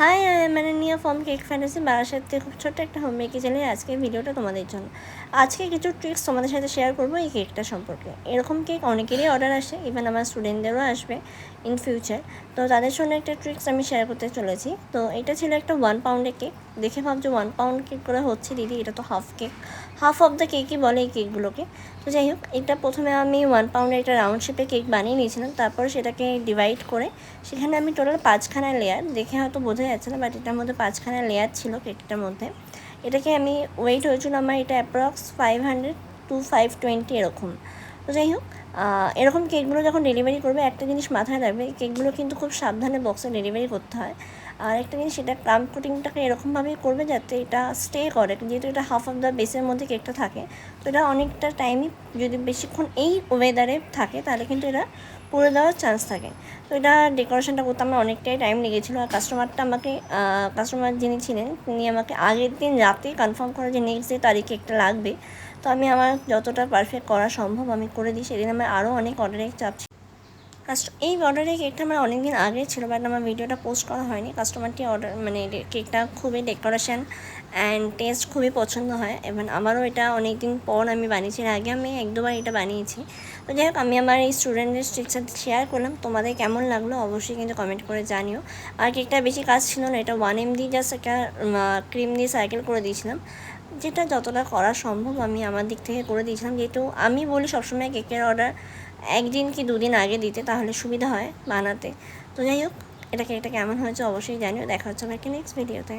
High, মানে নিয়া form cake fantasy বারাসাতে খুব ছোট্ট একটা হোম মেকি চ্যানেলে আজকে ভিডিওটা তোমাদের জন্য। আজকে কিছু ট্রিক্স তোমাদের সাথে শেয়ার করবো এই কেকটা সম্পর্কে। এরকম কেক অনেকেরই অর্ডার আসে, ইভেন আমার স্টুডেন্টদেরও আসবে ইন ফিউচার। তো তাদের জন্য একটা ট্রিক্স আমি শেয়ার করতে চলেছি। তো এটা ছিল একটা 1 পাউন্ডের কেক। দেখে ভাবছো 1 পাউন্ড কেক করে হচ্ছে দিদি, এটা তো হাফ অফ দ্য কেকই বলে এই কেকগুলোকে। তো যাই হোক, এটা প্রথমে আমি 1 পাউন্ডের একটা রাউন্ড শেপে কেক বানিয়ে নিয়েছিলাম। তারপর সেটাকে ডিভাইড করে সেখানে আমি টোটাল 5খানা লেয়ার, দেখে হয়তো বোঝা যাচ্ছে না, বাট এটার মধ্যে 5খানা লেয়ার ছিল কেকটার মধ্যে। এটাকে আমি ওয়েট হয়েছিল আমার এটা অ্যাপ্রক্স 500 to 520 এরকম। তো যাই হোক, এরকম কেকগুলো যখন ডেলিভারি করবে একটা জিনিস মাথায় রাখবে, কেকগুলো কিন্তু খুব সাবধানে বক্সে ডেলিভারি করতে হয়। আর একটা জিনিস, এটা ক্রাম্ব কোটিংটাকে এরকমভাবেই করবে যাতে এটা স্টে করে, যেহেতু এটা হাফ অফ দ্য বেসের মধ্যে কেকটা থাকে। তো এটা অনেকটা টাইমই, যদি বেশিক্ষণ এই ওয়েদারে থাকে তাহলে কিন্তু এটা পুড়ে দেওয়ার চান্স থাকে। তো এটা ডেকোরেশনটা করতে আমার অনেকটাই টাইম লেগেছিলো। আর কাস্টমার যিনি ছিলেন তিনি আমাকে আগের দিন রাতে কনফার্ম করে যে নেক্সট ডে তারিখে একটা লাগবে। তো আমি আমার যতটা পারফেক্ট করা সম্ভব আমি করে দিই। সেদিন আমার আরও অনেক অর্ডারের চাপ ছিল। এই অর্ডারের কেকটা আমার অনেক দিন আগে ছিল, বাট আমার ভিডিওটা পোস্ট করা হয়নি। কাস্টমারটি অর্ডার মানে কেকটা খুবই ডেকোরেশন অ্যান্ড টেস্ট খুবই পছন্দ হয়, এবং আমারও এটা অনেক দিন পর আমি বানিয়েছি। আগে আমি 1-2বার এটা বানিয়েছি। তো যাই হোক, আমি আমার এই স্টুডেন্টদের ট্রিক্স সাথে শেয়ার করলাম। তোমাদের কেমন লাগলো অবশ্যই কিন্তু কমেন্ট করে জানিও। আর কেকটা বেশি কাজ ছিল না, এটা 1 MD জাস্ট একটা ক্রিম দিয়ে সার্কেল করে দিয়েছিলাম, যেটা যতটা করা সম্ভব আমি আমার দিক থেকে করে দিয়েছিলাম। যেহেতু আমি বলি সবসময় কেকের অর্ডার 1 দিন কি 2 দিন আগে দিতে, তাহলে সুবিধা হয় বানাতে। তো যাই হোক, এটা কেকটা কেমন হয়েছে অবশ্যই জানিও। দেখা হচ্ছে আমাকে নেক্সট ভিডিওতে।